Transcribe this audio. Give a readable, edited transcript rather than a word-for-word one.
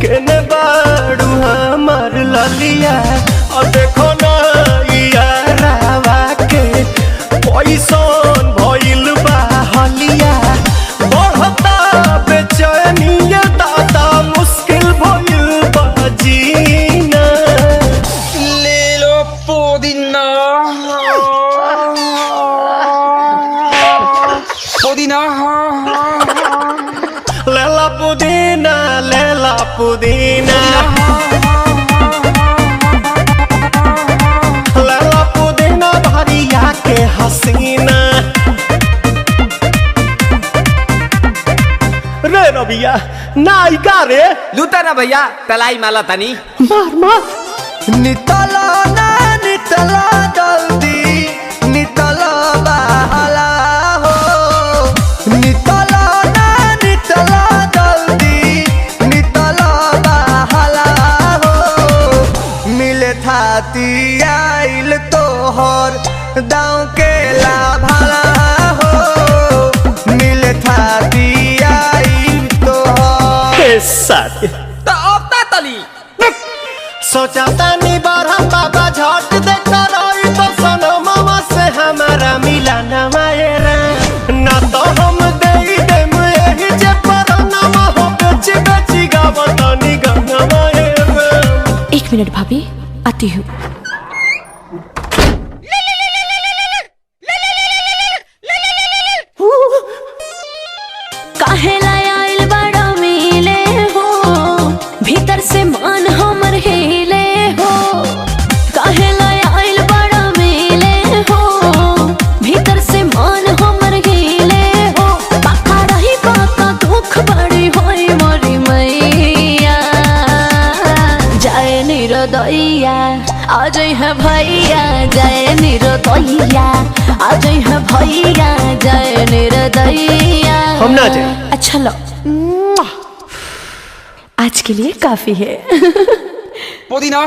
केने बाड़ू हमार ललिया और देखो ना यारावा के पैसन भइल बा हलिया बढ़ता बेचैनिया दादा मुश्किल भइल बा जीना ले लो पुदीना पुदीना लेला पुदीना लेला पुदीना लेला पुदीना भरिया के हसीना रे रबिया नायिका रे लूटा ना भैया तलाई माला तनी मार मार नितला ना नितला जल्दी नितला बहला हो नितला ना नितला जल्दी नितला बहला हो मिले थाती आइल तोहर दाँव के लाभला हो मिले थाती आइल तोहर साथी तो अब ता तली सोचा तानी बारह बाबा झट देखता रही तो सनो मामा से हमारा मिला न मायरा ना तो हम दे देम यही जे पर नामा हो बेची बेची गावतानी गंगा मायरा। 1 मिनट भाभी आती हूँ। काहेला आइल बड़ा मिले हो भीतर से मान हमर हिले हो काहेला आइल बड़ा मिले हो भीतर से मान हमर हिले हो पाका रही पाका दुख बड़ी होई मोरी मैया जाए निरोदैया आज है भैया जाए निरोदैया आज है भैया जाए निरोदैया हम ना जाए। अच्छा लो आज के लिए काफी है। पुदीना